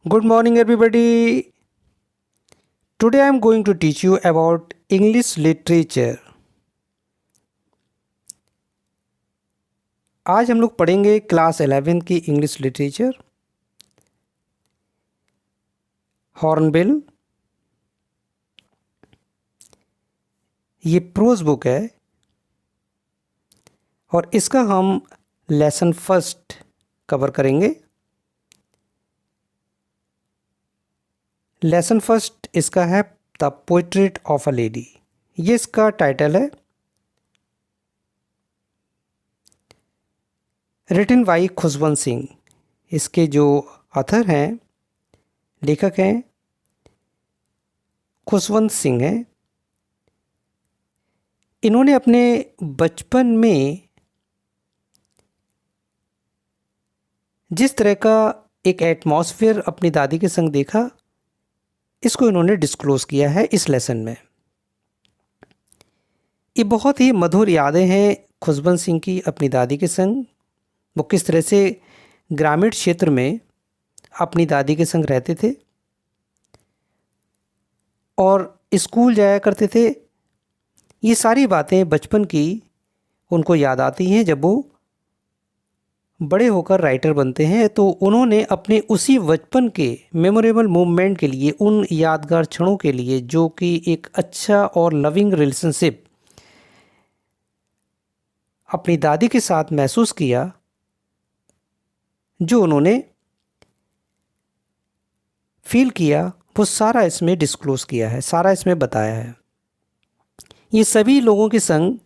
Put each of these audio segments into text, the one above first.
Good morning, everybody. Today I am going to teach you about English literature. आज हम लोग पढ़ेंगे class 11 की इंग्लिश लिटरेचर। हॉर्नबिल ये प्रोज बुक है और इसका हम लेसन फर्स्ट कवर करेंगे। लेसन फर्स्ट इसका है the portrait of a lady. ये इसका टाइटल है। Written by Khushwant Singh. इसके जो ऑथर हैं, लेखक हैं, खुशवंत सिंह हैं। इन्होंने अपने बचपन में जिस तरह का एक एटमॉस्फेयर अपनी दादी के संग देखा, इसको इन्होंने डिस्क्लोज किया है इस लेसन में। ये बहुत ही मधुर यादें हैं खुशवंत सिंह की अपनी दादी के संग। वो किस तरह से ग्रामीण क्षेत्र में अपनी दादी के संग रहते थे और स्कूल जाया करते थे। ये सारी बातें बचपन की उनको याद आती हैं। जब वो बड़े होकर राइटर बनते हैं तो उन्होंने अपने उसी बचपन के मेमोरेबल मोमेंट के लिए, उन यादगार क्षणों के लिए, जो कि एक अच्छा और लविंग रिलेशनशिप अपनी दादी के साथ महसूस किया, जो उन्होंने फील किया, वो सारा इसमें डिस्क्लोज किया है, सारा इसमें बताया है। ये सभी लोगों के संग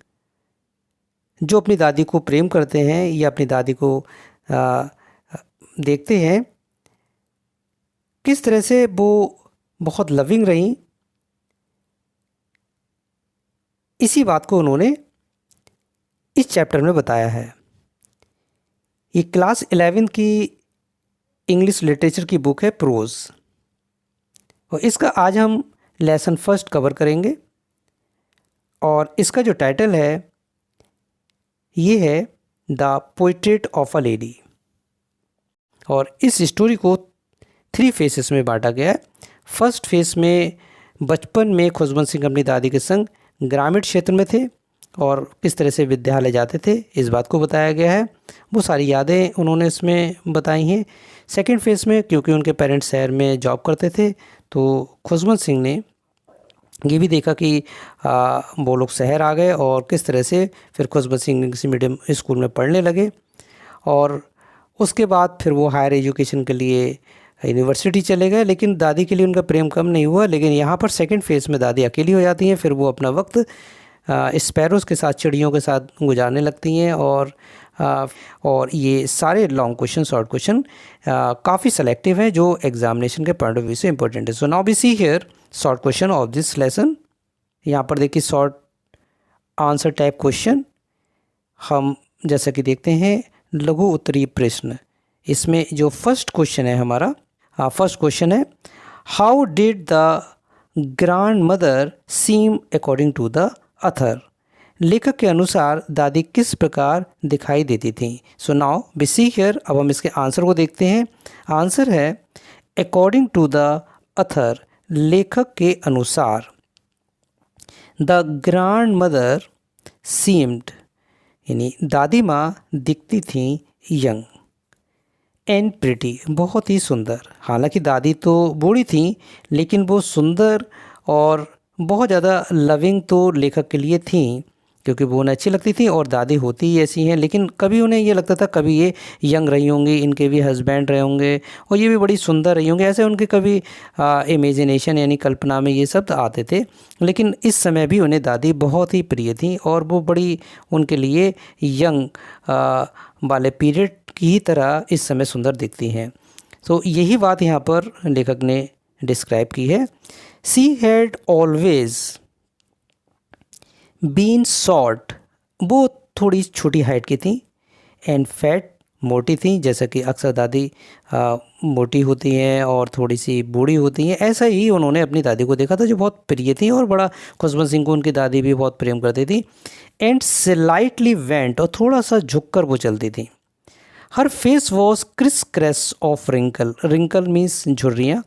जो अपनी दादी को प्रेम करते हैं या अपनी दादी को देखते हैं, किस तरह से वो बहुत लविंग रहीं, इसी बात को उन्होंने इस चैप्टर में बताया है। ये क्लास 11 की इंग्लिश लिटरेचर की बुक है प्रोज, और इसका आज हम लेसन फर्स्ट कवर करेंगे। और इसका जो टाइटल है ये है the portrait of a lady. और इस स्टोरी को 3 फेसेस में बांटा गया है। फर्स्ट फेस में बचपन में खुशवंत सिंह अपनी दादी के संग ग्रामीण क्षेत्र में थे और किस तरह से विद्यालय जाते थे, इस बात को बताया गया है। वो सारी यादें उन्होंने इसमें बताई हैं। सेकंड फेस में क्योंकि उनके पेरेंट्स शहर में जॉब करते थे, तो खुशवंत सिंह ने ये भी देखा कि वो लोग शहर आ गए और किस तरह से फिर Khushwant Singh English medium school में पढ़ने लगे। और उसके बाद फिर वो हायर एजुकेशन के लिए यूनिवर्सिटी चले गए। लेकिन दादी के लिए उनका प्रेम कम नहीं हुआ। लेकिन यहाँ पर सेकंड फेज़ में दादी अकेली हो जाती हैं। फिर वो अपना वक्त स्पैरोज़ के साथ, चिड़ियों के साथ गुजारने लगती हैं। और ये सारे लॉन्ग क्वेश्चन, शॉर्ट क्वेश्चन काफ़ी सेलेक्टिव हैं, जो एग्जामिनेशन के पॉइंट ऑफ व्यू से इंपॉर्टेंट है। So now we see here short question of this lesson. यहाँ पर देखिए शॉर्ट आंसर टाइप क्वेश्चन। हम जैसा कि देखते हैं लघु उत्तरीय प्रश्न। इसमें जो फर्स्ट क्वेश्चन है हमारा, फर्स्ट क्वेश्चन है, how did the grandmother seem according to the author. लेखक के अनुसार दादी किस प्रकार दिखाई देती थी। So now we see here. अब हम इसके आंसर को देखते हैं। आंसर है अकॉर्डिंग टू द ऑथर, लेखक के अनुसार। द ग्रैंड मदर सीम्ड, यानी दादी माँ दिखती थी यंग एंड प्रिटी, बहुत ही सुंदर। हालांकि दादी तो बूढ़ी थी, लेकिन वो सुंदर और बहुत ज़्यादा लविंग तो लेखक के लिए थी, क्योंकि वो उन्हें अच्छी लगती थी। और दादी होती ही ऐसी हैं, लेकिन कभी उन्हें ये लगता था कभी ये यंग रही होंगी, इनके भी हस्बैंड रहे होंगे और ये भी बड़ी सुंदर रही होंगी। ऐसे उनके कभी इमेजिनेशन यानी कल्पना में ये शब्द आते थे। लेकिन इस समय भी उन्हें दादी बहुत ही प्रिय थी और वो बड़ी उनके लिए यंग वाले पीरियड की तरह इस समय सुंदर दिखती हैं। तो यही बात यहाँ पर लेखक ने डिस्क्राइब की है। She had always been short, वो थोड़ी छोटी हाइट की थी, एंड फैट, मोटी थी। जैसा कि अक्सर दादी मोटी होती हैं और थोड़ी सी बूढ़ी होती हैं, ऐसा ही उन्होंने अपनी दादी को देखा था, जो बहुत प्रिय थी और बड़ा खुशवंत सिंह को उनकी दादी भी बहुत प्रेम करती थी। एंड स्लाइटली वेंट, और थोड़ा सा झुककर वो चलती थी। Her face was crisscross of wrinkle, wrinkle means झुर्रियाँ,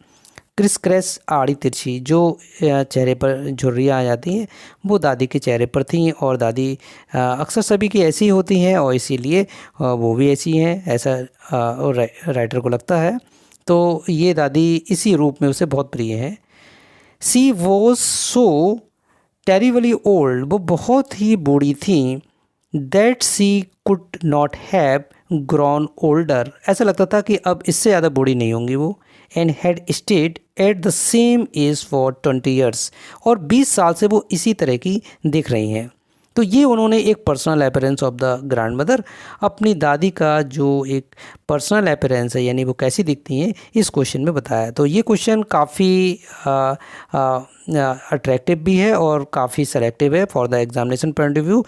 क्रिस क्रैस आड़ी तिरछी, जो चेहरे पर झुर्रियाँ आ जाती हैं वो दादी के चेहरे पर थीं। और दादी अक्सर सभी की ऐसी होती हैं और इसीलिए वो भी ऐसी हैं, ऐसा राइटर को लगता है। तो ये दादी इसी रूप में उसे बहुत प्रिय है। She was so terribly old, वो बहुत ही बूढ़ी थी। That she could not have grown older, ऐसा लगता था कि अब इससे ज़्यादा बूढ़ी नहीं होंगी वो। And had stayed at the same age for 20 years, और 20 साल से वो इसी तरह की दिख रही हैं। तो ये उन्होंने एक personal appearance of the grand mother, अपनी दादी का जो एक पर्सनल अपीयरेंस है यानी वो कैसी दिखती हैं, इस क्वेश्चन में बताया। तो ये क्वेश्चन काफ़ी अट्रैक्टिव भी है और काफ़ी सेलेक्टिव है for the examination point of view.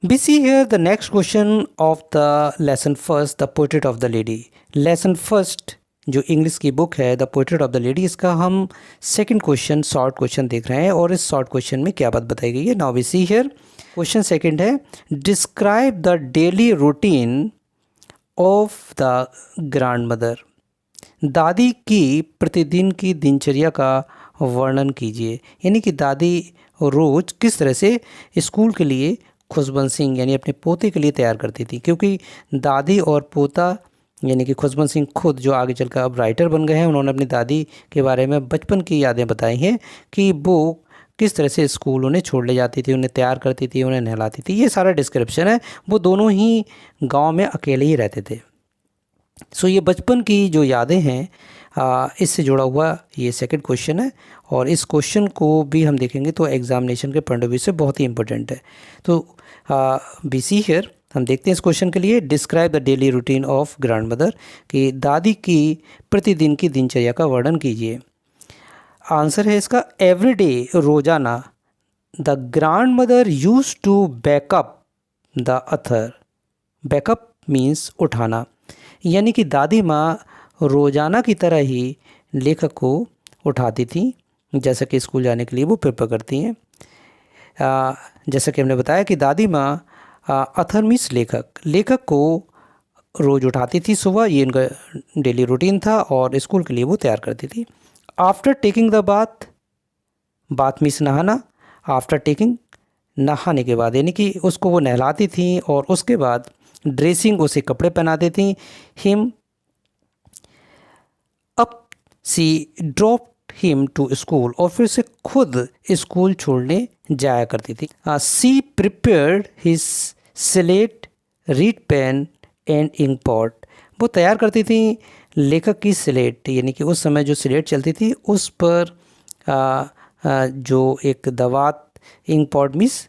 We see here the next question of the lesson first, the portrait of the lady. Lesson first जो इंग्लिश की बुक है the portrait of the lady, इसका हम second question short question देख रहे हैं और इस शॉर्ट क्वेश्चन में क्या बात बताई गई है। Now we see here question second है, describe the daily routine of the grandmother, दादी की प्रतिदिन की दिनचर्या का वर्णन कीजिए। यानी कि दादी रोज़ किस तरह से स्कूल के लिए खुशबंद सिंह यानी अपने पोते के लिए तैयार करती थी, क्योंकि दादी और पोता यानी कि खुशबंद सिंह खुद जो आगे चलकर अब राइटर बन गए हैं, उन्होंने अपनी दादी के बारे में बचपन की यादें बताई हैं कि वो किस तरह से स्कूल उन्हें छोड़ ले जाती थी, उन्हें तैयार करती थी, उन्हें नहलाती थी। ये सारा डिस्क्रिप्शन है। वो दोनों ही गांव में अकेले ही रहते थे। सो ये बचपन की जो यादें हैं इससे जुड़ा हुआ ये सेकंड क्वेश्चन है और इस क्वेश्चन को भी हम देखेंगे तो एग्जामिनेशन के पॉइंट ऑफ व्यू से बहुत ही इंपॉर्टेंट है। तो बी सी हियर हम देखते हैं इस क्वेश्चन के लिए, describe the daily routine of grand mother, कि दादी की प्रतिदिन की दिनचर्या का वर्णन कीजिए। आंसर है इसका एवरीडे, रोजाना। The grandmother use to wake up the author, wake up means उठाना, यानी कि दादी माँ रोज़ाना की तरह ही लेखक को उठाती थी, जैसा कि स्कूल जाने के लिए वो प्रिपेयर करती हैं। जैसा कि हमने बताया कि दादी माँ अथर मीन्स लेखक को रोज़ उठाती थी सुबह, ये इनका डेली रूटीन था और स्कूल के लिए वो तैयार करती थी। After taking the bath means नहाना, आफ्टर टेकिंग नहाने के बाद, यानी कि उसको वो नहलाती थी और उसके बाद ड्रेसिंग उसे कपड़े पहनाती थी। Him up she drop him to school, और फिर से खुद स्कूल छोड़ने जाया करती थी। She prepared his slate, reed pen and ink pot, वो तैयार करती थी लेखक की स्लेट, यानी कि उस समय जो स्लेट चलती थी उस पर जो एक दवात, इंक पॉट मीन्स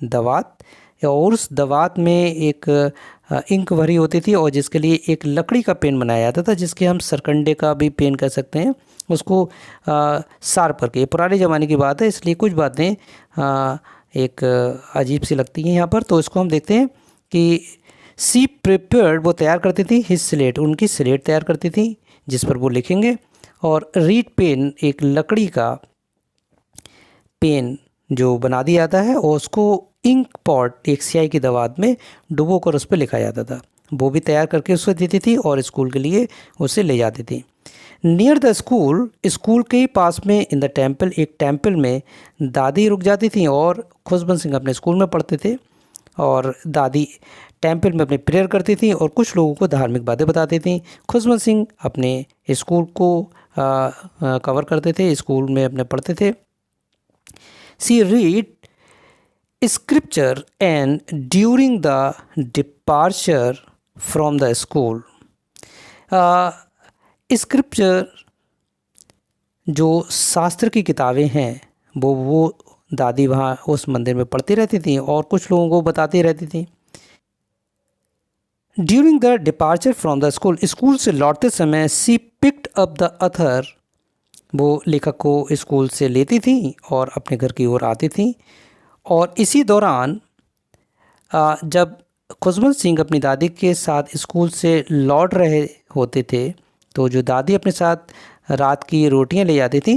दवात, और उस दवात में एक इंक भरी होती थी और जिसके लिए एक लकड़ी का पेन बनाया जाता था, जिसके हम सरकंडे का भी पेन कह सकते हैं, उसको शार्प करके। पुराने ज़माने की बात है इसलिए कुछ बातें एक अजीब सी लगती हैं यहाँ पर। तो इसको हम देखते हैं कि सी प्रिपेयर्ड, वो तैयार करती थी, हिज स्लेट, उनकी स्लेट तैयार करती थी जिस पर वो लिखेंगे, और रीड पेन, एक लकड़ी का पेन जो बना दिया जाता है और उसको इंक पॉट, एक स्याही की दवात में डुबो कर उस पर लिखा जाता था, वो भी तैयार करके उसको देती थी और स्कूल के लिए उसे ले जाती थी। नियर द स्कूल, स्कूल के ही पास में, इन द टेम्पल, एक टेम्पल में दादी रुक जाती थी और खुशबंद सिंह अपने स्कूल में पढ़ते थे और दादी टेम्पल में अपनी प्रेयर करती थी और कुछ लोगों को धार्मिक बातें बताती थी। खुशबंद सिंह अपने स्कूल को कवर करते थे, स्कूल में अपने पढ़ते थे। She read scripture and during the departure from the school, scripture जो शास्त्र की किताबें हैं वो दादी वहाँ उस मंदिर में पढ़ती रहती थी और कुछ लोगों को बताती रहती थी। During the departure from the school, school से लौटते समय, सी पिक्ड अप द अथर, वो लेखक को स्कूल से लेती थी और अपने घर की ओर आती थी। और इसी दौरान जब खुशबंद सिंह अपनी दादी के साथ स्कूल से लौट रहे होते थे तो जो दादी अपने साथ रात की रोटियां ले जाती थी,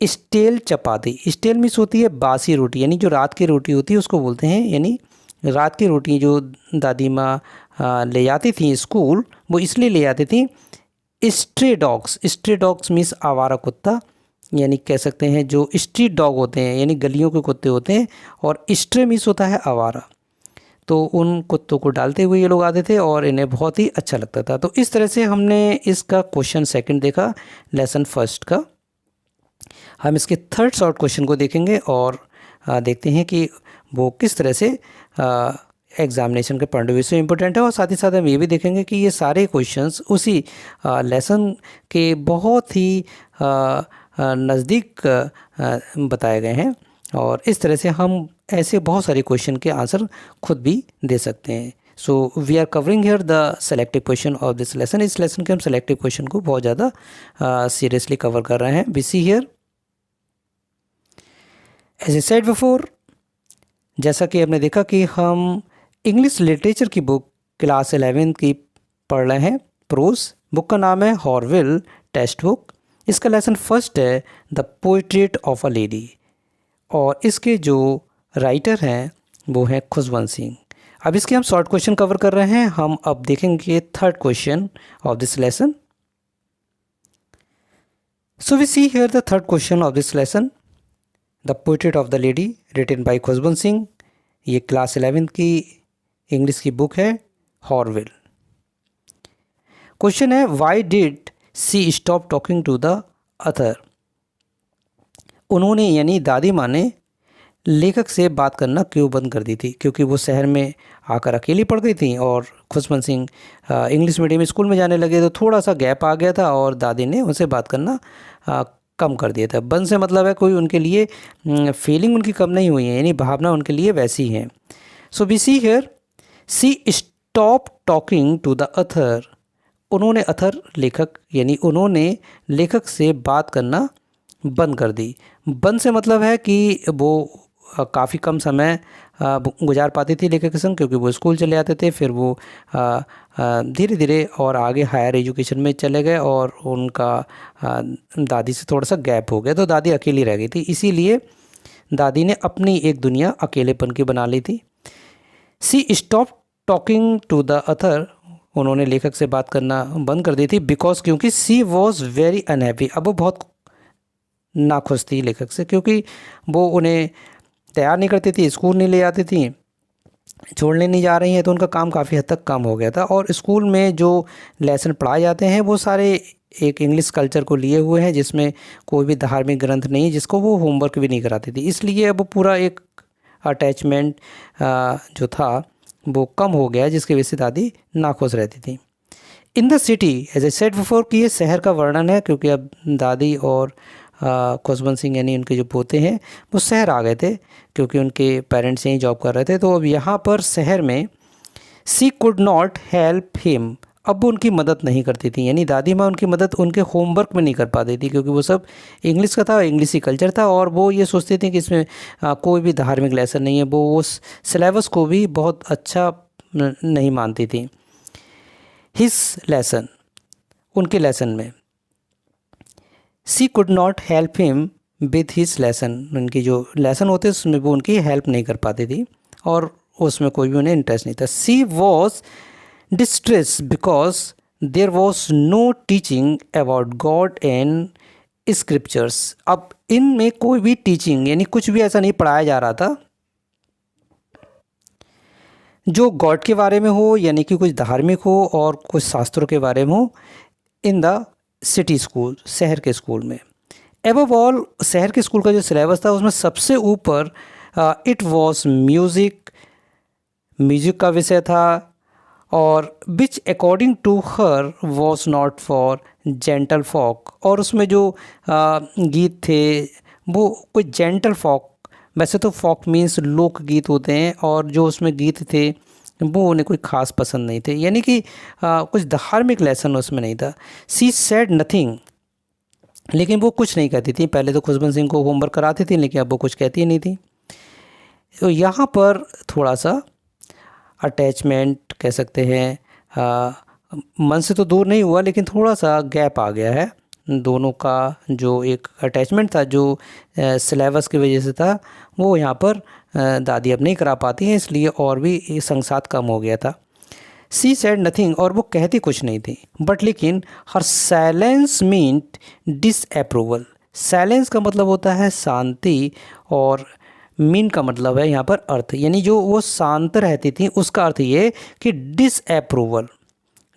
स्टेल चपाती, स्टेल मिस होती है बासी रोटी, यानी जो रात की रोटी होती है उसको बोलते हैं, यानी रात की रोटी जो दादी माँ ले जाती थी स्कूल, वो इसलिए ले जाती थी स्ट्रे डॉग्स मीन्स आवारा कुत्ता, यानी कह सकते हैं जो स्ट्रीट डॉग होते हैं यानी गलियों के कुत्ते होते हैं, और स्ट्रे मीन्स होता है आवारा। तो उन कुत्तों को डालते हुए ये लोग आते थे और इन्हें बहुत ही अच्छा लगता था। तो इस तरह से हमने इसका क्वेश्चन सेकंड देखा लेसन फर्स्ट का। हम इसके थर्ड शॉर्ट क्वेश्चन को देखेंगे और देखते हैं कि वो किस तरह से एग्जामिनेशन के पॉइंट ऑफ व्यू से इम्पोर्टेंट है, और साथ ही साथ हम ये भी देखेंगे कि ये सारे क्वेश्चंस उसी लेसन के बहुत ही नज़दीक बताए गए हैं, और इस तरह से हम ऐसे बहुत सारे क्वेश्चन के आंसर खुद भी दे सकते हैं। So we are covering here the selective question of this lesson. इस लेसन के हम सेलेक्टिव क्वेश्चन को बहुत ज़्यादा सीरियसली कवर कर रहे हैं। We see here as I said before, जैसा कि हमने देखा कि हम इंग्लिश लिटरेचर की बुक क्लास 11 की पढ़ रहे हैं, प्रोज। बुक का नाम है हॉर्विल टेक्स्ट बुक। इसका लेसन फर्स्ट है the portrait of a lady, और इसके जो राइटर हैं वो हैं खुशवंत सिंह। अब इसके हम शॉर्ट क्वेश्चन कवर कर रहे हैं। हम अब देखेंगे third question of this lesson. So we see here the third question of this lesson, the portrait of the lady written by Khushwant Singh. ये क्लास 11 की इंग्लिश की बुक है हॉर्विल। क्वेश्चन है why did she stop talking to the author. उन्होंने यानी दादी माँ ने लेखक से बात करना क्यों बंद कर दी थी, क्योंकि वो शहर में आकर अकेली पड़ गई थी और Khushwant Singh English medium school में जाने लगे, तो थोड़ा सा गैप आ गया था और दादी ने उनसे बात करना कम कर दिया था। बंद से मतलब है कोई उनके लिए फीलिंग उनकी कम नहीं हुई है, यानी भावना उनके लिए वैसी हैं। So we see here she stop talking to the author. उन्होंने अथर लेखक यानी उन्होंने लेखक से बात करना बंद कर दी। बंद से मतलब है कि वो काफ़ी कम समय गुजार पाती थी लेखक के संग, क्योंकि वो स्कूल चले जाते थे, फिर वो धीरे धीरे और आगे हायर एजुकेशन में चले गए और उनका दादी से थोड़ा सा गैप हो गया, तो दादी अकेली रह गई थी। इसीलिए दादी ने अपनी एक दुनिया अकेलेपन की बना ली थी। She stop talking to the author, उन्होंने लेखक से बात करना बंद कर दी थी, बिकॉज क्योंकि सी वॉज वेरी अनहैप्पी। अब वो बहुत नाखुश थी लेखक से, क्योंकि वो उन्हें तैयार नहीं करती थी, स्कूल नहीं ले जाती थी, छोड़ने नहीं जा रही हैं, तो उनका काम काफ़ी हद तक कम हो गया था। और स्कूल में जो लेसन पढ़ाए जाते हैं वो सारे एक इंग्लिश कल्चर को लिए हुए हैं, जिसमें कोई भी धार्मिक ग्रंथ नहीं है, जिसको वो होमवर्क भी नहीं कराती थी। इसलिए अब पूरा एक अटैचमेंट जो था वो कम हो गया, जिसकी वजह से दादी नाखुश रहती थी। In the city, as I said before, कि ये शहर का वर्णन है, क्योंकि अब दादी और खुशवंत सिंह यानी उनके जो पोते हैं वो शहर आ गए थे, क्योंकि उनके पेरेंट्स यहीं जॉब कर रहे थे। तो अब यहाँ पर शहर में she could not help him, अब वो उनकी मदद नहीं करती थी, यानी दादी माँ उनकी मदद उनके होमवर्क में नहीं कर पाती थी, क्योंकि वो सब इंग्लिश का था, इंग्लिशी कल्चर था, और वो ये सोचती थी कि इसमें कोई भी धार्मिक लेसन नहीं है। वो उस सिलेबस को भी बहुत अच्छा नहीं मानती थी। हिज लेसन, उनके लेसन में, she could not help him with his lesson, उनकी जो लेसन होते उसमें वो उनकी हेल्प नहीं कर पाती थी और उसमें कोई भी उन्हें इंटरेस्ट नहीं था। She was distress because there was no teaching about God and scriptures. अब इनमें कोई भी टीचिंग यानी कुछ भी ऐसा नहीं पढ़ाया जा रहा था जो गॉड के बारे में हो, यानी कि कुछ धार्मिक हो और कुछ शास्त्रों के बारे में हो, इन द सिटी स्कूल, शहर के स्कूल में। एबव ऑल, शहर के स्कूल का जो सिलेबस था उसमें सबसे ऊपर इट वॉज म्यूज़िक का विषय था, और which according to her was not for gentle folk, और उसमें जो गीत थे वो कोई जेंटल फॉक, वैसे तो फॉक मीन्स लोक गीत होते हैं, और जो उसमें गीत थे वो उन्हें कोई ख़ास पसंद नहीं थे, यानी कि कुछ धार्मिक लेसन उसमें नहीं था। सी सेड नथिंग, लेकिन वो कुछ नहीं कहती थी। पहले तो खुशवंत सिंह को होमवर्क कराती थी, लेकिन अब वो कुछ कहती नहीं थी। तो यहाँ पर थोड़ा सा अटैचमेंट कह सकते हैं, मन से तो दूर नहीं हुआ, लेकिन थोड़ा सा गैप आ गया है दोनों का जो एक अटैचमेंट था जो सिलेबस की वजह से था, वो यहाँ पर दादी अब नहीं करा पाती हैं, इसलिए और भी संगसात कम हो गया था। सी सेड नथिंग, और वो कहती कुछ नहीं थी, बट लेकिन हर साइलेंस मीन्ट डिसअप्रूवल। साइलेंस का मतलब होता है शांति, और मीन का मतलब है यहाँ पर अर्थ, यानी जो वो शांत रहती थी उसका अर्थ ये कि डिसअप्रूवल।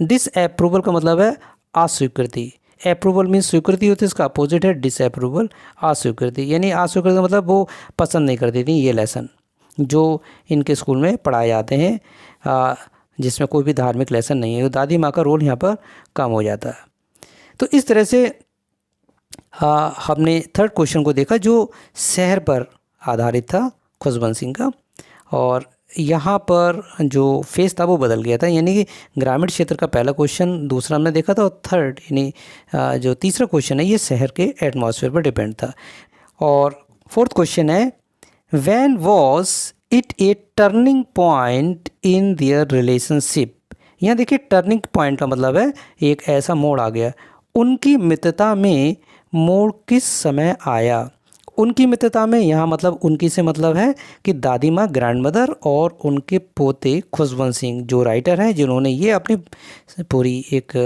डिसअप्रूवल का मतलब है अस्वीकृति। अप्रूवल मीन्स स्वीकृति होती है, इसका अपोजिट है डिसअप्रूवल, अस्वीकृति। यानी अस्वीकृति का मतलब वो पसंद नहीं करती थी ये लेसन जो इनके स्कूल में पढ़ाए जाते हैं, जिसमें कोई भी धार्मिक लेसन नहीं है। तो दादी माँ का रोल यहाँ पर कम हो जाता है। तो इस तरह से हमने थर्ड क्वेश्चन को देखा जो शहर पर आधारित था खुशबंत सिंह का, और यहाँ पर जो फेस था वो बदल गया था, यानी कि ग्रामीण क्षेत्र का पहला क्वेश्चन दूसरा हमने देखा था, और थर्ड यानी जो तीसरा क्वेश्चन है ये शहर के एटमॉस्फेयर पर डिपेंड था। और फोर्थ क्वेश्चन है when was it A turning point in their relationship. यहाँ देखिए टर्निंग पॉइंट का मतलब है एक ऐसा मोड़ आ गया। उनकी मित्रता में मोड़ किस समय आया? उनकी मित्रता में यहाँ मतलब उनकी से मतलब है कि दादी माँ ग्रैंड मदर और उनके पोते खुशवंत सिंह जो राइटर हैं जिन्होंने ये अपनी पूरी एक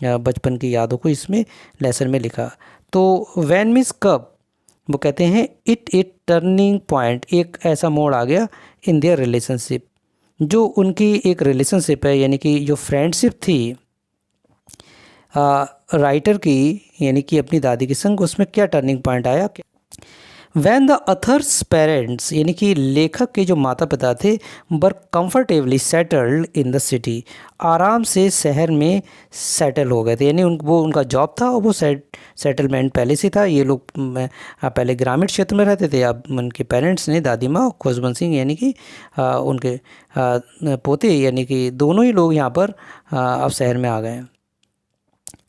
बचपन की यादों को इसमें लेसन में लिखा। तो व्हेन मीन्स कब, वो कहते हैं इट टर्निंग पॉइंट, एक ऐसा मोड़ आ गया इन देयर रिलेशनशिप, जो उनकी एक रिलेशनशिप है यानी कि जो फ्रेंडशिप थी राइटर की यानी कि अपनी दादी के संग, उसमें क्या टर्निंग पॉइंट आया? वैन द अथर्स पेरेंट्स यानी कि लेखक के जो माता पिता थे were comfortably settled in the city, आराम से शहर में सेटल हो गए थे, यानी वो उनका जॉब था और वो सेटलमेंट पहले से था। ये लोग पहले ग्रामीण क्षेत्र में रहते थे, अब उनके पेरेंट्स ने दादी माँ खुशबंत सिंह यानी कि उनके पोते यानी कि दोनों ही लोग यहाँ पर अब शहर में आ गए हैं।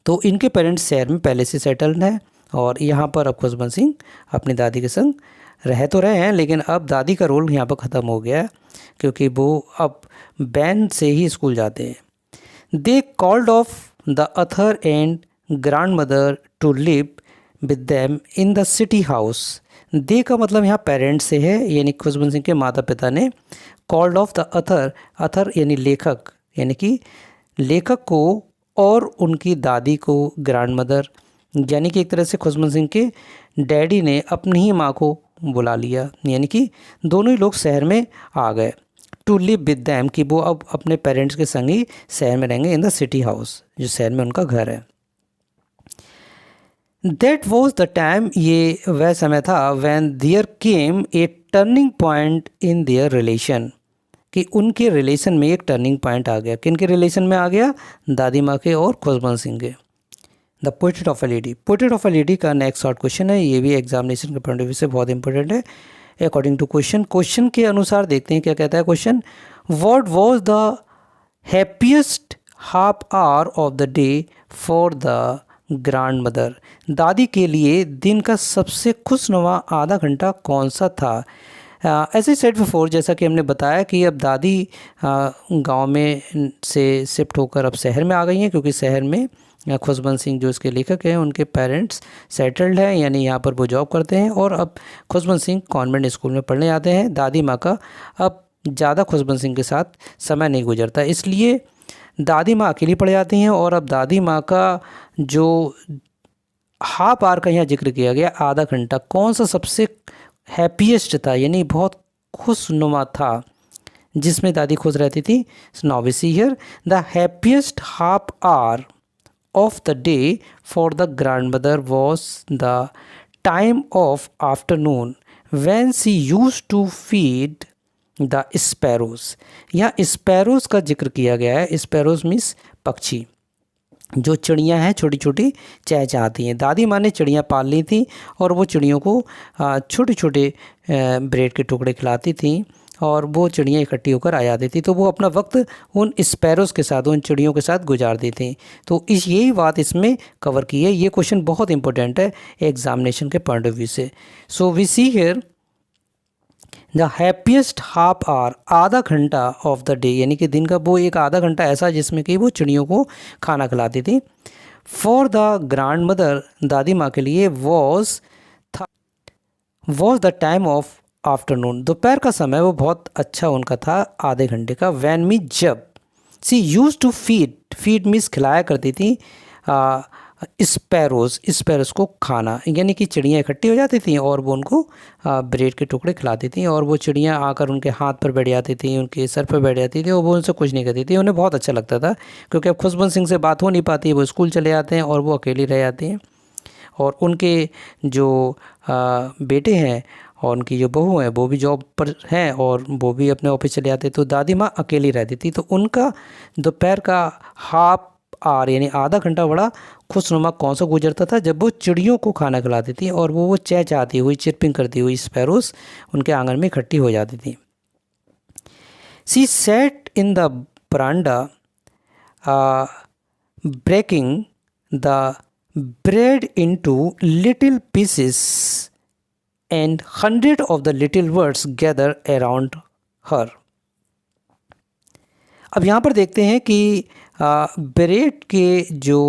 तो इनके पेरेंट्स शहर में पहले से सेटल्ड हैं और यहाँ पर अब खुशबंत सिंह अपनी दादी के संग रह तो रहे हैं, लेकिन अब दादी का रोल यहाँ पर ख़त्म हो गया है क्योंकि वो अब बैन से ही स्कूल जाते हैं। They called of the author and grandmother to live with them in the city house. They का मतलब यहाँ पेरेंट्स से है, यानी खुशबंत सिंह के माता पिता ने called of the author, author यानी लेखक, यानी कि लेखक को और उनकी दादी को ग्रैंड मदर, यानी कि एक तरह से खुशबंत सिंह के डैडी ने अपनी ही माँ को बुला लिया, यानी कि दोनों ही लोग शहर में आ गए। टू लिव विद दैम कि वो अब अपने पेरेंट्स के संग ही शहर में रहेंगे इन द सिटी हाउस, जो शहर में उनका घर है। दैट वॉज द टाइम, ये वह समय था when there came a turning point in their relation, कि उनके रिलेशन में एक टर्निंग पॉइंट आ गया। किनके रिलेशन में आ गया? दादी माँ के और खुशबंत सिंह के। The portrait of a lady, portrait of a lady का नेक्स्ट शॉर्ट क्वेश्चन है, ये भी एग्जामिनेशन के पॉइंट ऑफ व्यू से बहुत इंपॉर्टेंट है। अकॉर्डिंग टू क्वेश्चन के अनुसार देखते हैं क्या कहता है question. What was the happiest half hour of the day for the grandmother, दादी के लिए दिन का सबसे खुशनुमा आधा घंटा कौन सा था? एज ए सेड बिफोर, जैसा कि हमने बताया कि अब दादी गांव में से शिफ्ट होकर अब शहर में आ गई हैं, क्योंकि शहर में खुशबंत सिंह जो इसके लेखक हैं उनके पेरेंट्स सेटल्ड हैं, यानी यहाँ पर वो जॉब करते हैं, और अब खुशबंत सिंह कॉन्वेंट स्कूल में पढ़ने आते हैं। दादी माँ का अब ज़्यादा खुशबंत सिंह के साथ समय नहीं गुजरता, इसलिए दादी माँ अकेली पड़ जाती हैं। और अब दादी माँ का जो हाफ आवर का यहाँ जिक्र किया गया, आधा घंटा, कौन सा सबसे हैप्पीएस्ट था, यानी बहुत खुशनुमा था, जिसमें दादी खुश रहती थी। Now we see here the happiest half hour of the day for the grandmother was the time of afternoon when she used to feed the sparrows। यहाँ sparrows का जिक्र किया गया है। sparrows मीन्स पक्षी, जो चिड़ियाँ हैं छोटी छोटी चहचहाती हैं। दादी माँ ने चिड़ियाँ पाल ली थी और वो चिड़ियों को छोटे छोटे ब्रेड के टुकड़े खिलाती थी और वो चिड़ियाँ इकट्ठी होकर आ जाती थी, तो वो अपना वक्त उन स्पैरोज़ के साथ, उन चिड़ियों के साथ गुजारती थी। तो यही बात इसमें कवर की है। ये क्वेश्चन बहुत इंपॉर्टेंट है एग्जामिनेशन के पॉइंट ऑफ व्यू से। So we see here the happiest half hour, आधा घंटा ऑफ द डे, यानी कि दिन का वो एक आधा घंटा ऐसा जिसमें कि वो चिड़ियों को खाना खिलाती थी। फॉर द ग्रैंड मदर, दादी माँ के लिए was the time of afternoon, दोपहर का समय वो बहुत अच्छा उनका था, आधे घंटे का। वैन मी, जब। सी यूज टू फीड मीन्स खिलाया करती थी स्पैरोज को खाना, यानी कि चिड़ियाँ इकट्ठी हो जाती थी और वो उनको ब्रेड के टुकड़े खिलाती थी, और वो चिड़ियाँ आकर उनके हाथ पर बैठ जाती थी, उनके सर पर बैठ जाती थी, और वो उनसे कुछ नहीं करती थी। उन्हें बहुत अच्छा लगता था, क्योंकि अब खुशबंत सिंह से बात हो नहीं पाती, वो स्कूल चले जाते हैं और वो अकेली रह जाती हैं, और उनके जो बेटे हैं और उनकी जो बहू हैं वो भी जॉब पर हैं और वो भी अपने ऑफिस चले जाते, तो दादी माँ अकेली रहती थी। तो उनका दोपहर का हाफ आवर यानी आधा घंटा बड़ा खुशनुमा कौन सा गुजरता था, जब वो चिड़ियों को खाना खिलाती थी और वो चहचहाती हुई, चिरपिंग करती हुई स्पैरोस उनके आंगन में इकट्ठी हो जाती थी। She sat in the verandah breaking the bread into little pieces and hundred of the little birds gather around her। अब यहाँ पर देखते हैं कि ब्रेड के जो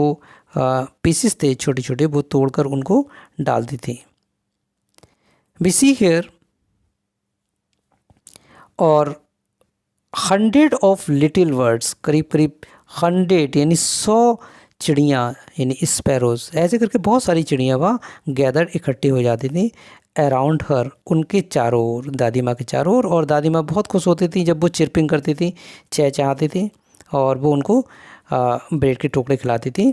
पीसेस थे छोटे छोटे, वो तोड़कर उनको डालती थी। वी सी हियर, और 100 ऑफ लिटिल बर्ड्स, करीब करीब 100 यानी 100 चिड़ियाँ यानी स्पैरोज, ऐसे करके बहुत सारी चिड़ियाँ वहाँ गैदर इकट्ठी हो जाती थी अराउंड हर, उनके चारों ओर, दादी माँ के चारों ओर। और दादी माँ बहुत खुश होती थी जब वो चिरपिंग करती थी, चहचहाती थी, और वो उनको ब्रेड के टुकड़े खिलाती थी।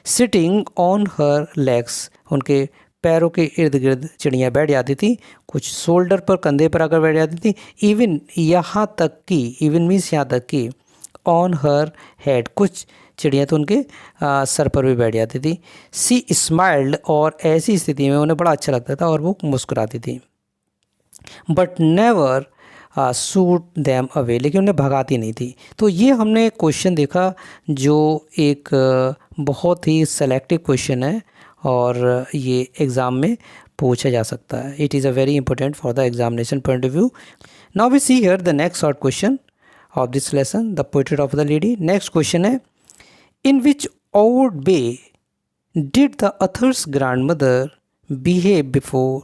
सिटिंग ऑन हर लेग्स, उनके पैरों के इर्द गिर्द चिड़ियाँ बैठ जाती थी, कुछ शोल्डर पर, कंधे पर आकर बैठ जाती थी। इवन यहाँ तक कि, इवन मीन्स यहाँ तक कि, ऑन हर हेड, कुछ चिड़ियाँ तो उनके सर पर भी बैठ जाती थी। सी स्माइल्ड, और ऐसी स्थिति में उन्हें बड़ा अच्छा लगता था और वो मुस्कुराती थी। But never suit them away, लेकिन उन्हें भगाती नहीं थी। तो ये हमने क्वेश्चन देखा जो एक बहुत ही सेलेक्टिव क्वेश्चन है और ये एग्ज़ाम में पूछा जा सकता है। It is a very important for the examination point of view. Now we see here the next short question of this lesson, the portrait of the lady. Next question है, in which odd way did the author's grandmother behave before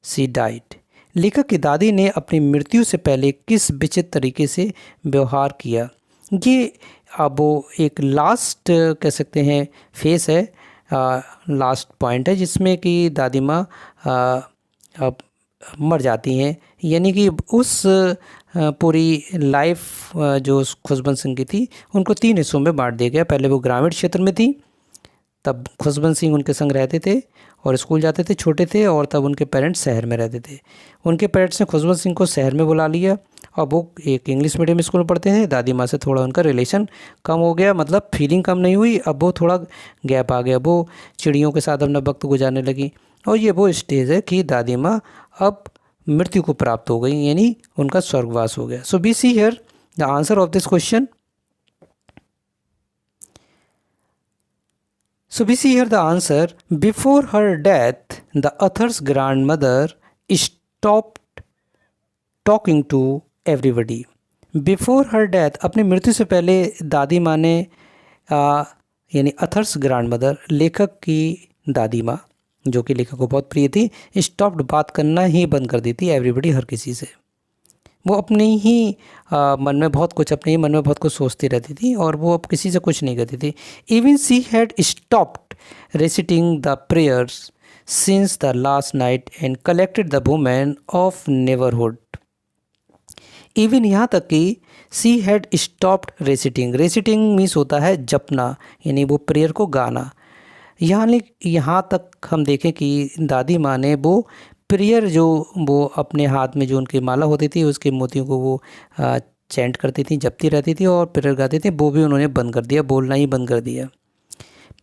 she died? लेखक की दादी ने अपनी मृत्यु से पहले किस विचित्र तरीके से व्यवहार किया। ये अब वो एक लास्ट कह सकते हैं फेस है, लास्ट पॉइंट है, जिसमें कि दादी माँ अब मर जाती हैं, यानी कि उस पूरी लाइफ जो खुशबंत सिंह की थी उनको 3 हिस्सों में बांट दिया गया। पहले वो ग्रामीण क्षेत्र में थी, तब खुशबंत सिंह उनके संग रहते थे और स्कूल जाते थे, छोटे थे, और तब उनके पेरेंट्स शहर में रहते थे। उनके पेरेंट्स ने खुशबंत सिंह को शहर में बुला लिया और वो एक इंग्लिश मीडियम स्कूल में पढ़ते थे। दादी माँ से थोड़ा उनका रिलेशन कम हो गया, मतलब फीलिंग कम नहीं हुई, अब वो थोड़ा गैप आ गया, वो चिड़ियों के साथ अपना वक्त गुजारने लगी। और ये वो स्टेज है कि दादी माँ अब मृत्यु को प्राप्त हो गई, यानी उनका स्वर्गवास हो गया। So we see here the answer of this question. So we see here the answer. Before her death, the author's grandmother stopped talking to everybody. Before her death, अपनी मृत्यु से पहले दादी माँ ने यानी अथर्स ग्रैंडमदर, लेखक की दादी माँ, जो कि लेखक को बहुत प्रिय थी, स्टॉप्ड, बात करना ही बंद कर दी थी, एवरीबडी, हर किसी से। वो अपने ही मन में बहुत कुछ सोचती रहती थी और वो अब किसी से कुछ नहीं करती थी। Even she had stopped reciting the prayers since the last night and collected the women of neighbourhood. Even यहाँ तक कि she had stopped reciting means होता है जपना, यानी वो प्रेयर को गाना। यहाँ तक हम देखें कि दादी माँ ने वो प्रेयर जो वो अपने हाथ में जो उनकी माला होती थी उसके मोतियों को वो चैंट करती थी, जपती रहती थी और प्रेयर गाती थी, वो भी उन्होंने बंद कर दिया, बोलना ही बंद कर दिया,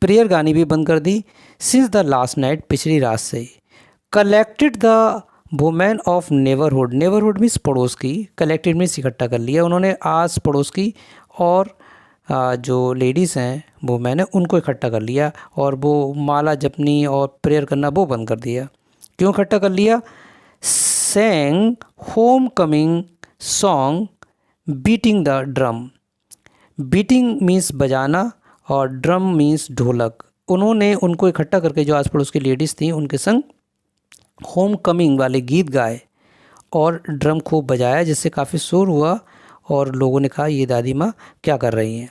प्रेयर गानी भी बंद कर दी। सिंस द लास्ट नाइट, पिछली रात से। Collected the women of neighbourhood means पड़ोस की, कलेक्टेड मीन्स इकट्ठा कर लिया उन्होंने आस पड़ोस की, और जो लेडीज़ हैं वो मैंने उनको इकट्ठा कर लिया और वो माला जपनी और प्रेयर करना वो बंद कर दिया। क्यों इकट्ठा कर लिया? Sang homecoming song beating the drum. Beating means बजाना और ड्रम मीन्स ढोलक, उन्होंने उनको इकट्ठा करके जो आस पड़ोस की लेडीज़ थी उनके संग होम कमिंग वाले गीत गाए और ड्रम खूब बजाया, जिससे काफ़ी शोर हुआ और लोगों ने कहा ये दादी माँ क्या कर रही हैं।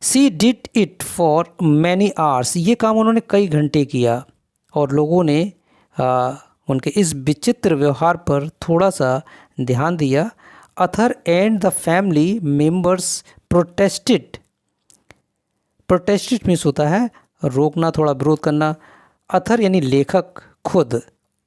She did it for many hours, ये काम उन्होंने कई घंटे किया और लोगों ने उनके इस विचित्र व्यवहार पर थोड़ा सा ध्यान दिया। Author and the family members protested, protested means होता है रोकना, थोड़ा विरोध करना। अथर यानी लेखक खुद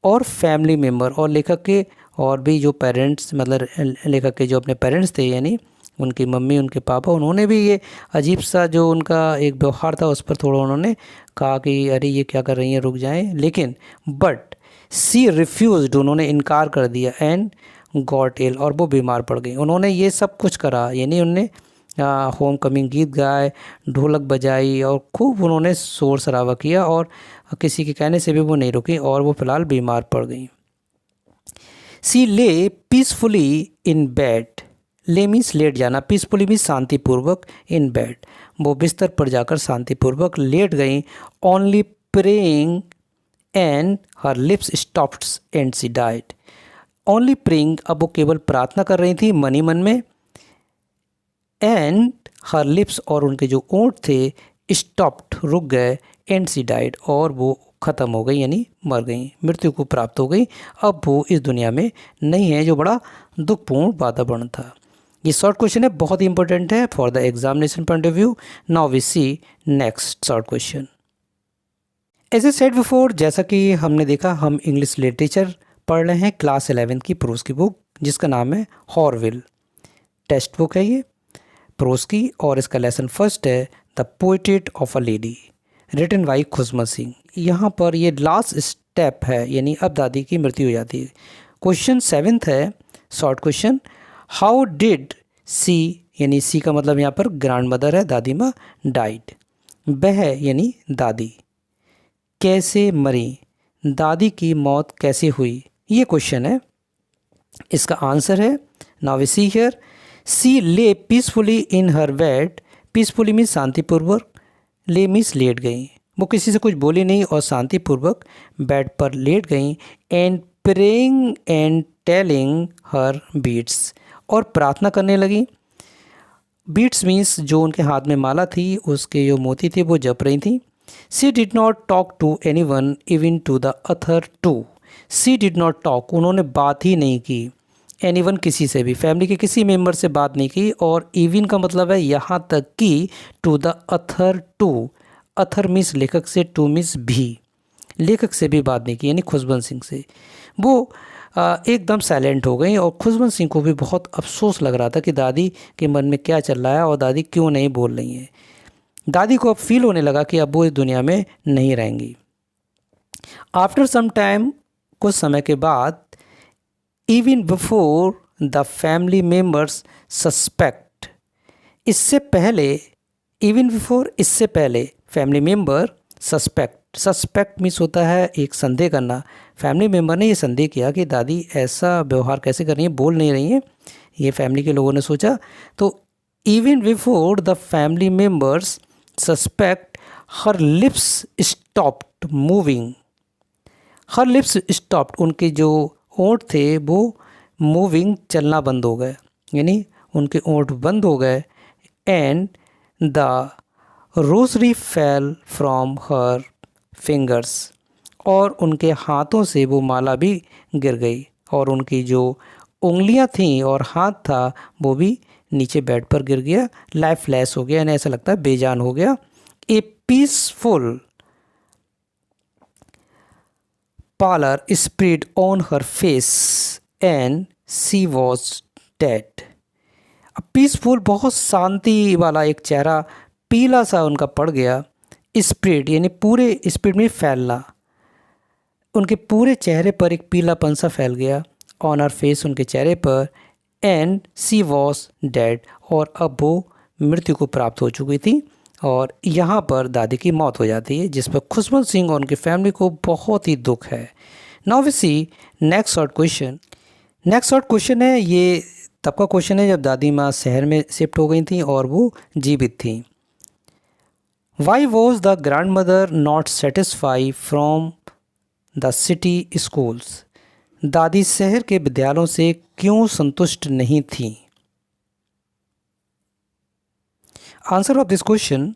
और फैमिली मेम्बर और लेखक के और भी जो पेरेंट्स, मतलब लेखक के जो अपने पेरेंट्स थे यानी उनकी मम्मी उनके पापा, उन्होंने भी ये अजीब सा जो उनका एक व्यवहार था उस पर थोड़ा उन्होंने कहा कि अरे ये क्या कर रही हैं, रुक जाएं। लेकिन बट सी रिफ्यूज्ड, उन्होंने इनकार कर दिया। एंड गॉट इल, और वो बीमार पड़ गई। उन्होंने ये सब कुछ करा, यानी उन्होंने होम कमिंग गीत गाए, ढोलक बजाई और खूब उन्होंने शोर शराबा किया और किसी के कहने से भी वो नहीं रुकी और वो फ़िलहाल बीमार पड़ गई। सी ले पीसफुली इन बेड, ले मीन्स लेट जाना, पीसफुली मीन्स शांतिपूर्वक, इन बेड वो बिस्तर पर जाकर शांतिपूर्वक लेट गई। Only praying and her lips stopped and she died. Only praying, अब वो केवल प्रार्थना कर रही थी मन ही मन में। एंड हर लिप्स, और उनके जो ओंठ थे, स्टॉप्ड रुक गए, एंड सी डाइड और वो ख़त्म हो गई यानी मर गई, मृत्यु को प्राप्त हो गई। अब वो इस दुनिया में नहीं है, जो बड़ा दुखपूर्ण वातावरण था। ये शॉर्ट क्वेश्चन है, बहुत ही इंपॉर्टेंट है for the examination point of view. Now we see next short question. As I said before, जैसा कि हमने देखा, हम इंग्लिश लिटरेचर पढ़ रहे हैं क्लास 11 की प्रोज की बुक जिसका नाम है हॉरविल। टेक्स्ट बुक है ये प्रोज की और इसका लेसन फर्स्ट है the poetry of a lady, written by Khushwant Singh. यहाँ पर ये लास्ट स्टेप है, यानी अब दादी की मृत्यु हो जाती है। क्वेश्चन 7th है शॉर्ट क्वेश्चन, हाउ डिड सी, यानी सी का मतलब यहाँ पर ग्रैंड मदर है, दादी माँ, डाइड, वह यानी दादी, कैसे मरी, दादी की मौत कैसे हुई, ये क्वेश्चन है। इसका आंसर है, नाउ वी सी हियर, सी ले पीसफुली इन हर बेड, पीसफुली मीन्स शांतिपूर्वक, ले मीन्स लेट गई, वो किसी से कुछ बोली नहीं और शांतिपूर्वक बेड पर लेट गई। And praying and telling her beads, और प्रार्थना करने लगी। बीट्स मीन्स जो उनके हाथ में माला थी उसके जो मोती थे वो जप रही थी। She did not talk to anyone even to the author too, she did not talk, उन्होंने बात ही नहीं की, एनीवन किसी से भी, फैमिली के किसी मेंबर से बात नहीं की, और इवन का मतलब है यहाँ तक कि to the author to, author means लेखक से, टू मीन्स भी, लेखक से भी बात नहीं की यानी खुशवंत सिंह से। वो एकदम साइलेंट हो गई और खुशवंत सिंह को भी बहुत अफसोस लग रहा था कि दादी के मन में क्या चल रहा है और दादी क्यों नहीं बोल रही हैं। दादी को अब फील होने लगा कि अब वो इस दुनिया में नहीं रहेंगी। आफ्टर सम टाइम, कुछ समय के बाद, even before the family members suspect, इससे पहले, इवन बिफोर इससे पहले, family member suspect, suspect means होता है एक संदेह करना। फैमिली मेम्बर ने ये संदेह किया कि दादी ऐसा व्यवहार कैसे कर रही है, बोल नहीं रही हैं, ये फैमिली के लोगों ने सोचा। तो even before the family members suspect her lips stopped moving, her lips stopped, उनके जो ओंठ थे वो मूविंग, चलना बंद हो गए, यानी उनके ओंठ बंद हो गए। And the rosary fell from her fingers, और उनके हाथों से वो माला भी गिर गई और उनकी जो उंगलियां थीं और हाथ था वो भी नीचे बेड पर गिर गया, लाइफ लेस हो गया, यानी ऐसा लगता है बेजान हो गया। ए peaceful pallor spread on her face and she was dead। अब पीसफुल, बहुत शांति वाला एक चेहरा पीला सा उनका पड़ गया। स्प्रेड यानी पूरे, स्प्रेड में फैलना, उनके पूरे चेहरे पर एक पीलापन सा फैल गया। ऑन हर फेस, उनके चेहरे पर। एंड सी वॉज डेड, और अब वो मृत्यु को प्राप्त हो चुकी थी और यहाँ पर दादी की मौत हो जाती है, जिस पर खुशवंत सिंह और उनकी फैमिली को बहुत ही दुख है। Now we see next short question. Next short question है, ये तब का क्वेश्चन है जब दादी माँ शहर में शिफ्ट हो गई थी और वो जीवित थी। Why was the grand mother not satisfy from the city schools, दादी शहर के विद्यालयों से क्यों संतुष्ट नहीं थी? आंसर ऑफ दिस क्वेश्चन,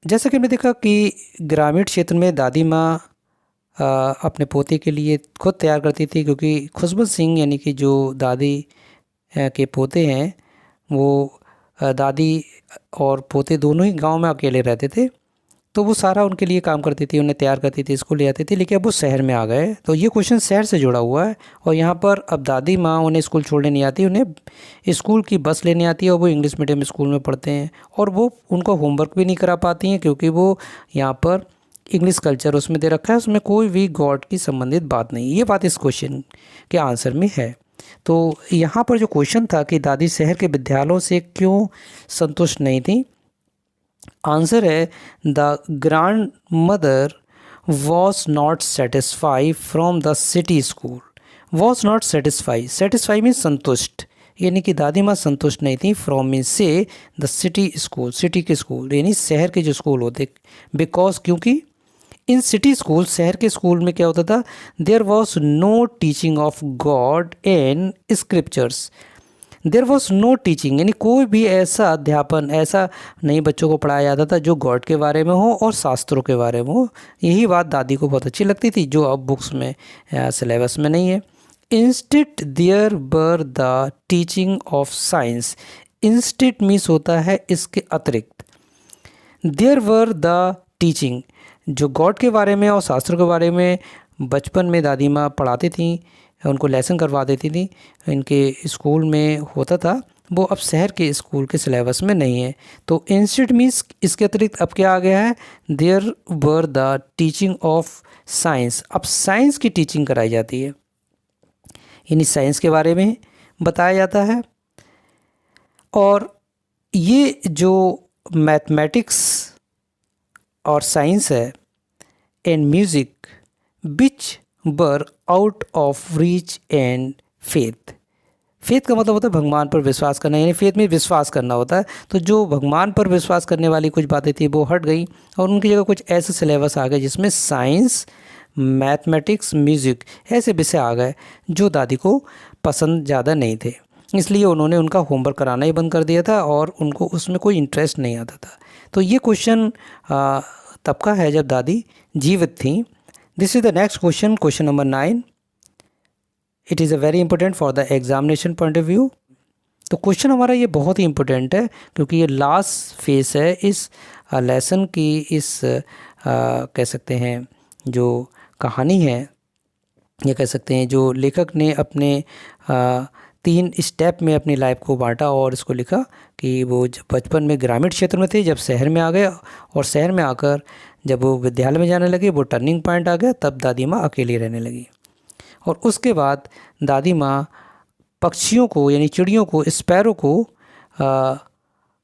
जैसा कि हमने देखा कि ग्रामीण क्षेत्र में दादी माँ अपने पोते के लिए खुद तैयार करती थी, क्योंकि खुशबू सिंह यानी कि जो दादी के पोते हैं वो दादी और पोते दोनों ही गांव में अकेले रहते थे, तो वो सारा उनके लिए काम करती थी, उन्हें तैयार करती थी, स्कूल ले जाती थी। लेकिन अब वो शहर में आ गए, तो ये क्वेश्चन शहर से जुड़ा हुआ है। और यहाँ पर अब दादी माँ उन्हें स्कूल छोड़ने नहीं आती, उन्हें स्कूल की बस लेने आती है और वो इंग्लिश मीडियम स्कूल में पढ़ते हैं, और वो उनको होमवर्क भी नहीं करा पाती हैं, क्योंकि वो यहाँ पर इंग्लिश कल्चर उसमें दे रखा है, उसमें कोई भी गॉड की संबंधित बात नहीं। ये बात इस क्वेश्चन के आंसर में है। तो यहाँ पर जो क्वेश्चन था कि दादी शहर के विद्यालयों से क्यों संतुष्ट नहीं थी, आंसर है the grand mother was not satisfy from the city school. Was not satisfy, satisfy mean संतुष्ट, यानी कि दादी माँ संतुष्ट नहीं थी। फ्रॉम मीन से द सिटी स्कूल, सिटी के स्कूल यानी शहर के जो स्कूल होते, बिकॉज क्योंकि इन सिटी स्कूल, शहर के स्कूल में क्या होता था, there was no teaching of God and scriptures. There was no teaching यानी कोई भी ऐसा अध्यापन, ऐसा नहीं बच्चों को पढ़ाया जाता था जो गॉड के बारे में हो और शास्त्रों के बारे में हो। यही बात दादी को बहुत अच्छी लगती थी, जो अब बुक्स में सिलेबस में नहीं है। Instead there were the teaching of science. Instead means होता है इसके अतिरिक्त। देयर वर द टीचिंग, जो गॉड के बारे में और शास्त्रों के बारे में बचपन में दादी माँ पढ़ाती थी, उनको लेसन करवा देती थी, इनके स्कूल में होता था, वो अब शहर के स्कूल के सिलेबस में नहीं है। तो इंस्टेड मीन्स इसके अतिरिक्त अब क्या आ गया है, there were the teaching of science. अब साइंस की टीचिंग कराई जाती है, यानी साइंस के बारे में बताया जाता है। और ये जो मैथमेटिक्स और साइंस है and music which were out of reach and faith. Faith का मतलब होता है भगवान पर विश्वास करना, यानी फेथ में विश्वास करना होता है। तो जो भगवान पर विश्वास करने वाली कुछ बातें थी वो हट गई, और उनकी जगह कुछ ऐसे सिलेबस आ गए जिसमें साइंस, मैथमेटिक्स, म्यूज़िक ऐसे विषय आ गए जो दादी को पसंद ज़्यादा नहीं थे। इसलिए उन्होंने उनका होमवर्क कराना ही बंद कर दिया था और उनको उसमें कोई इंटरेस्ट नहीं आता था। तो ये क्वेश्चन तब का है जब दादी जीवित थी। This is the next question, question number 9। It is a very important for the examination point of view. तो क्वेश्चन हमारा ये बहुत ही इंपॉर्टेंट है, क्योंकि ये लास्ट फेस है इस लेसन की, इस कह सकते हैं जो कहानी है, ये कह सकते हैं जो लेखक ने अपने 3 स्टेप में अपनी लाइफ को बांटा और इसको लिखा कि वो बचपन में ग्रामीण क्षेत्र में थे, जब शहर में आ गए, और शहर में आकर जब वो विद्यालय में जाने लगे, वो टर्निंग पॉइंट आ गया, तब दादी माँ अकेली रहने लगी। और उसके बाद दादी माँ पक्षियों को यानी चिड़ियों को, स्पैरो को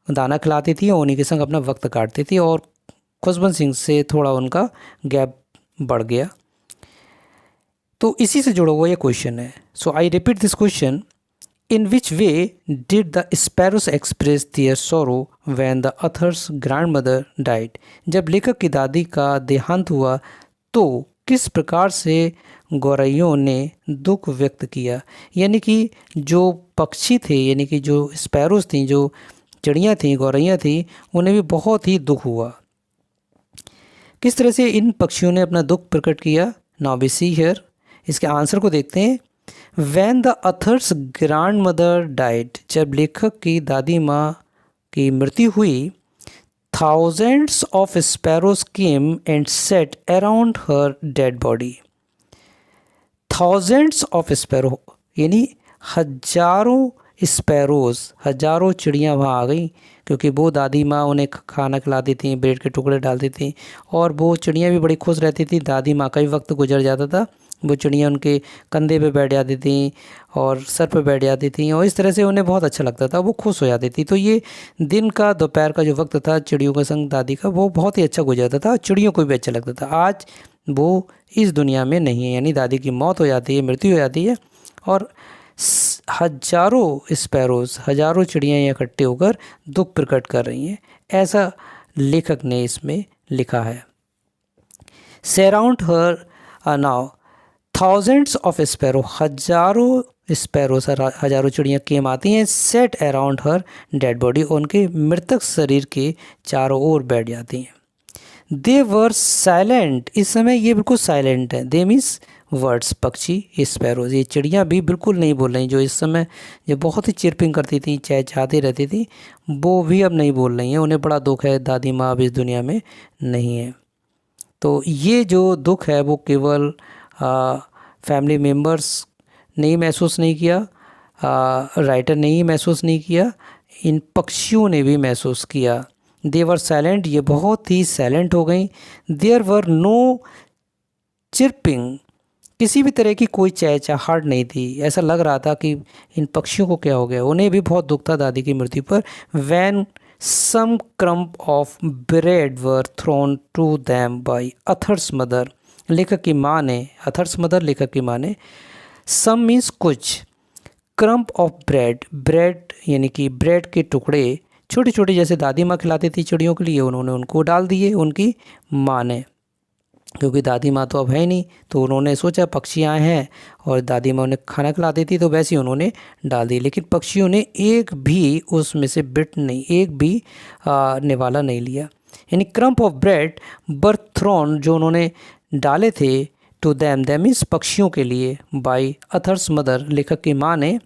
दाना खिलाती थी और उन्हीं के संग अपना वक्त काटती थी, और खुशबंत सिंह से थोड़ा उनका गैप बढ़ गया। तो इसी से जुड़ा हुआ ये क्वेश्चन है। So I repeat this question, in which way did the sparrows express their sorrow when the author's grandmother died. जब लेखक की दादी का देहांत हुआ तो किस प्रकार से गौरैयों ने दुख व्यक्त किया। यानी कि जो पक्षी थे, यानी कि जो स्पैरोस थी, जो चिड़ियाँ थीं, गौरैया थीं, उन्हें भी बहुत ही दुख हुआ। किस तरह से इन पक्षियों ने अपना दुख प्रकट किया, नाउ वी सी हियर। इसके आंसर को देखते हैं। When the author's grandmother died, जब लेखक की दादी माँ की मृत्यु हुई, thousands of sparrows came and sat around her dead body. Thousands of sparrow यानी हजारों स्पैरोज, हजारों चिड़ियाँ वहाँ आ गई, क्योंकि वो दादी माँ उन्हें खाना खिलाती थी, ब्रेड के टुकड़े डालती थी, और वो चिड़ियाँ भी बड़ी खुश रहती थी। दादी माँ का भी वक्त गुजर जाता था, वो चिड़ियाँ उनके कंधे पे बैठ जाती थी और सर पे बैठ जाती थी, और इस तरह से उन्हें बहुत अच्छा लगता था, वो खुश हो जाती थी। तो ये दिन का, दोपहर का जो वक्त था चिड़ियों के संग दादी का, वो बहुत ही अच्छा गुजरता था, चिड़ियों को भी अच्छा लगता था। आज वो इस दुनिया में नहीं है, यानी दादी की मौत हो जाती है, मृत्यु हो जाती है, और हजारों स्पैरोज, हजारों चिड़ियाँ इकट्ठे होकर दुख प्रकट कर रही हैं, ऐसा लेखक ने इसमें लिखा है। Surround her now thousands of sparrow, हजारों स्पैरो, हजारों चिड़ियाँ केम आती हैं, सेट अराउंड हर डेड बॉडी, उनके मृतक शरीर के चारों ओर बैठ जाती हैं। दे वर साइलेंट, इस समय ये बिल्कुल साइलेंट है। दे मीन्स वर्ड्स, पक्षी, स्पैरोज, ये चिड़ियाँ भी बिल्कुल नहीं बोल रही। जो इस समय जो बहुत ही चिरपिंग करती थी, चहचहाती रहती थी, वो भी अब नहीं बोल रही हैं। उन्हें बड़ा दुख है, दादी माँ अब इस दुनिया में नहीं है। तो ये जो दुख है वो केवल फैमिली मेम्बर्स ने ही महसूस नहीं किया, राइटर ने ही महसूस नहीं किया, इन पक्षियों ने भी महसूस किया। दे वर साइलेंट, ये बहुत ही साइलेंट हो गई। देयर वर नो चिरपिंग, किसी भी तरह की कोई चहचहाहट नहीं थी। ऐसा लग रहा था कि इन पक्षियों को क्या हो गया। उन्हें भी बहुत दुख था दादी की मृत्यु पर। When some crumb of bread were thrown to them by author's mother, लेखक की माँ ने, अथर्स मदर लेखक की माँ ने, सम मीन्स कुछ, क्रम्प ऑफ ब्रेड, ब्रेड यानी कि ब्रेड के टुकड़े छोटे छोटे जैसे दादी माँ खिलाती थी चिड़ियों के लिए, उन्होंने उनको डाल दिए उनकी माँ ने, क्योंकि दादी माँ तो अब है नहीं। तो उन्होंने सोचा पक्षी आए हैं और दादी माँ उन्हें खाना खिलाती थी, तो वैसे ही उन्होंने डाल दी। लेकिन पक्षियों ने एक भी उसमें से बिट नहीं, एक भी निवाला नहीं लिया। यानी crumb of bread were thrown, जो उन्होंने डाले थे, टू दैम, दैम मीन्स पक्षियों के लिए, बाई अथर्स मदर लेखक की माँ ने,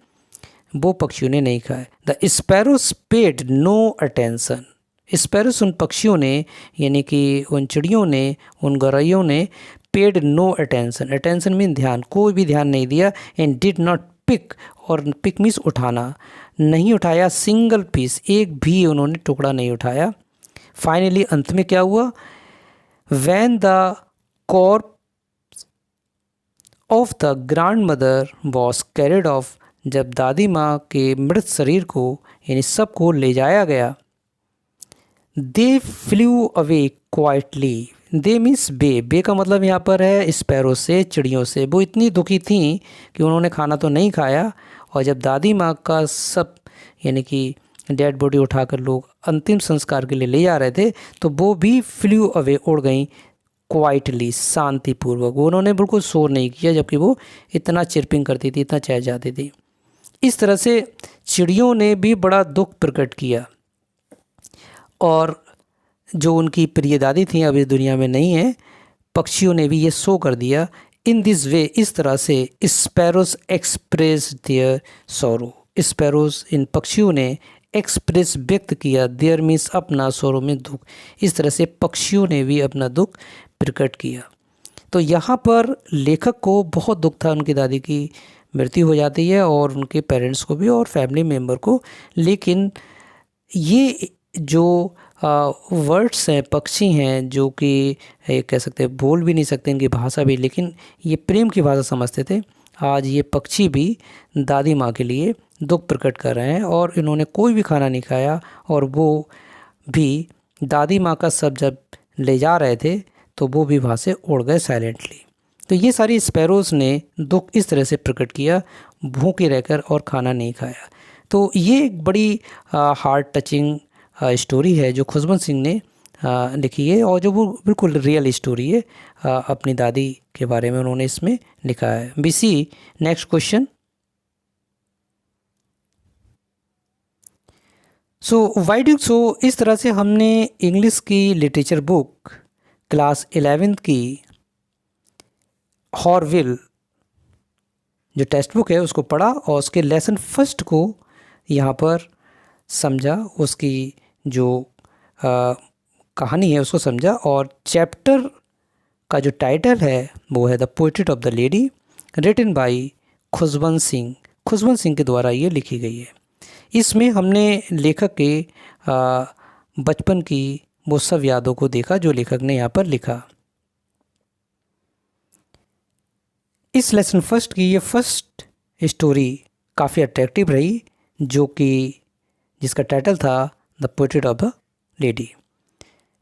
वो पक्षियों ने नहीं खाए। The sparrows paid no attention, sparrows उन पक्षियों ने यानी कि उन चिड़ियों ने, उन गौरैयों ने, paid no attention, attention mean ध्यान, कोई भी ध्यान नहीं दिया। एंड डिड नॉट पिक, और पिक मीन्स उठाना, नहीं उठाया, सिंगल पीस, एक भी उन्होंने टुकड़ा नहीं उठाया। फाइनली अंत में क्या हुआ, when the Corp of the grand mother was carried of, जब दादी माँ के मृत शरीर को यानी सब को ले जाया गया, they flew away quietly, they means बे, बे का मतलब यहाँ पर है स्पैरो से, चिड़ियों से। वो इतनी दुखी थीं कि उन्होंने खाना तो नहीं खाया, और जब दादी माँ का सब यानी कि डेड बॉडी उठाकर लोग अंतिम संस्कार के लिए ले जा रहे थे, तो वो भी फ्लू अवे, उड़ गई, क्वाइटली, शांतिपूर्वक। उन्होंने बिल्कुल शोर नहीं किया, जबकि वो इतना चिरपिंग करती थी, इतना चहचहाती थी। इस तरह से चिड़ियों ने भी बड़ा दुख प्रकट किया, और जो उनकी प्रिय दादी थी अब इस दुनिया में नहीं है, पक्षियों ने भी ये शो कर दिया। इन दिस वे, इस तरह से स्पैरोस एक्सप्रेस देयर सोरो, स्पैरोस इन पक्षियों ने एक्सप्रेस व्यक्त किया, देयर मीन्स अपना, सोरो में दुख, इस तरह से पक्षियों ने भी अपना दुख प्रकट किया। तो यहाँ पर लेखक को बहुत दुख था, उनकी दादी की मृत्यु हो जाती है और उनके पेरेंट्स को भी और फैमिली मेम्बर को। लेकिन ये जो वर्ड्स हैं, पक्षी हैं, जो कि कह सकते हैं बोल भी नहीं सकते, इनकी भाषा भी, लेकिन ये प्रेम की भाषा समझते थे। आज ये पक्षी भी दादी माँ के लिए दुख प्रकट कर रहे हैं, और इन्होंने कोई भी खाना नहीं खाया, और वो भी दादी माँ का सब जब ले जा रहे थे तो वो भी वहाँ से उड़ गए साइलेंटली। तो ये सारी स्पैरोज़ ने दुख इस तरह से प्रकट किया, भूखे रहकर और खाना नहीं खाया। तो ये एक बड़ी हार्ट टचिंग स्टोरी है जो खुशवंत सिंह ने लिखी है, और जो वो बिल्कुल रियल स्टोरी है, अपनी दादी के बारे में उन्होंने इसमें लिखा है। We see next question. So why do so, इस तरह से हमने इंग्लिश की लिटरेचर बुक क्लास 11th की हॉरविल जो टेक्स्ट बुक है उसको पढ़ा, और उसके लेसन फर्स्ट को यहाँ पर समझा, उसकी जो कहानी है उसको समझा, और चैप्टर का जो टाइटल है वो है the portrait of the lady, written by Khushwant Singh. Khushwant Singh के द्वारा ये लिखी गई है। इसमें हमने लेखक के बचपन की वो सब यादों को देखा जो लेखक ने यहाँ पर लिखा। इस लेसन फर्स्ट की ये फर्स्ट स्टोरी काफ़ी अट्रैक्टिव रही, जो कि जिसका टाइटल था the portrait of the lady.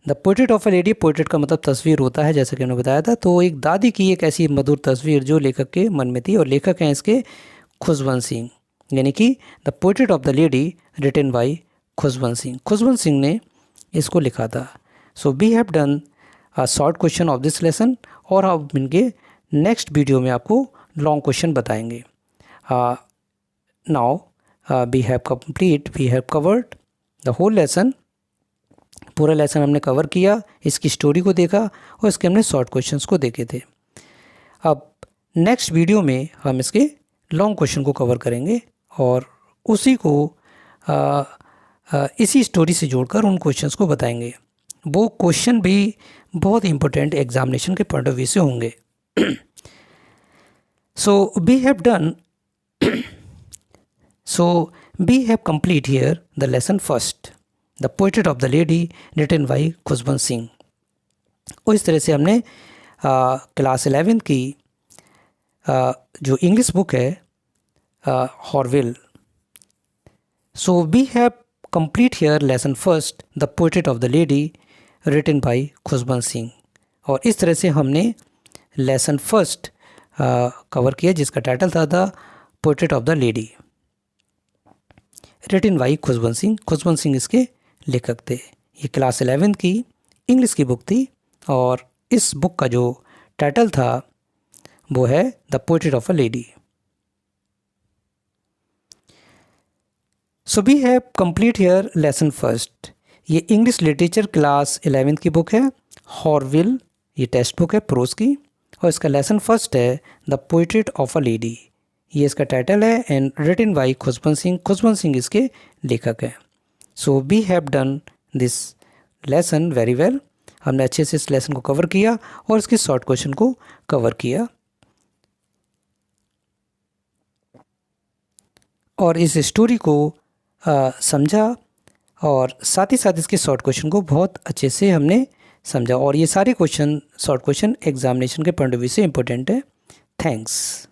The portrait of a lady, portrait का मतलब तस्वीर होता है, जैसा कि उन्होंने बताया था। तो एक दादी की एक ऐसी मधुर तस्वीर जो लेखक के मन में थी, और लेखक हैं इसके खुशवंत सिंह, यानी कि the portrait of the lady written by Khushwant Singh. Khushwant Singh ने इसको लिखा था। So we have done a short question of this lesson, और हम इनके नेक्स्ट वीडियो में आपको लॉन्ग क्वेश्चन बताएंगे। Now we have covered the whole lesson. पूरा लेसन हमने कवर किया, इसकी स्टोरी को देखा और इसके हमने शॉर्ट क्वेश्चंस को देखे थे। अब नेक्स्ट वीडियो में हम इसके लॉन्ग क्वेश्चन को कवर करेंगे और उसी को इसी स्टोरी से जोड़कर उन क्वेश्चंस को बताएंगे। वो क्वेश्चन भी बहुत इंपॉर्टेंट एग्जामिनेशन के पॉइंट ऑफ व्यू से होंगे। So we have complete here the lesson first, the portrait of the lady written by Khushwant Singh. और इस तरह से हमने क्लास 11 की जो इंग्लिश बुक है हॉरविल, so we have complete here lesson first, the portrait of the lady written by Khushwant Singh. और इस तरह से हमने लेसन फर्स्ट कवर किया, जिसका टाइटल था the portrait of the lady written by Khushwant Singh. Khushwant Singh इसके लेखक थे। ये क्लास 11 की इंग्लिश की बुक थी और इस बुक का जो टाइटल था वो है the portrait of a lady. So we have complete here lesson first. ये इंग्लिश लिटरेचर क्लास 11 की बुक है हॉरविल, ये टेक्स्ट बुक है प्रोज की, और इसका लेसन फर्स्ट है the portrait of a lady, ये इसका टाइटल है, and written by Khushwant Singh. Khushwant Singh इसके लेखक हैं। So we have done this lesson very well. हमने अच्छे से इस लेसन को कवर किया और इसके शॉर्ट क्वेश्चन को कवर किया, और इस स्टोरी को समझा, और साथ ही साथ इसके शॉर्ट क्वेश्चन को बहुत अच्छे से हमने समझा। और ये सारे क्वेश्चन शॉर्ट क्वेश्चन एग्जामिनेशन के पॉइंट ऑफ व्यू से इम्पोर्टेंट है। थैंक्स।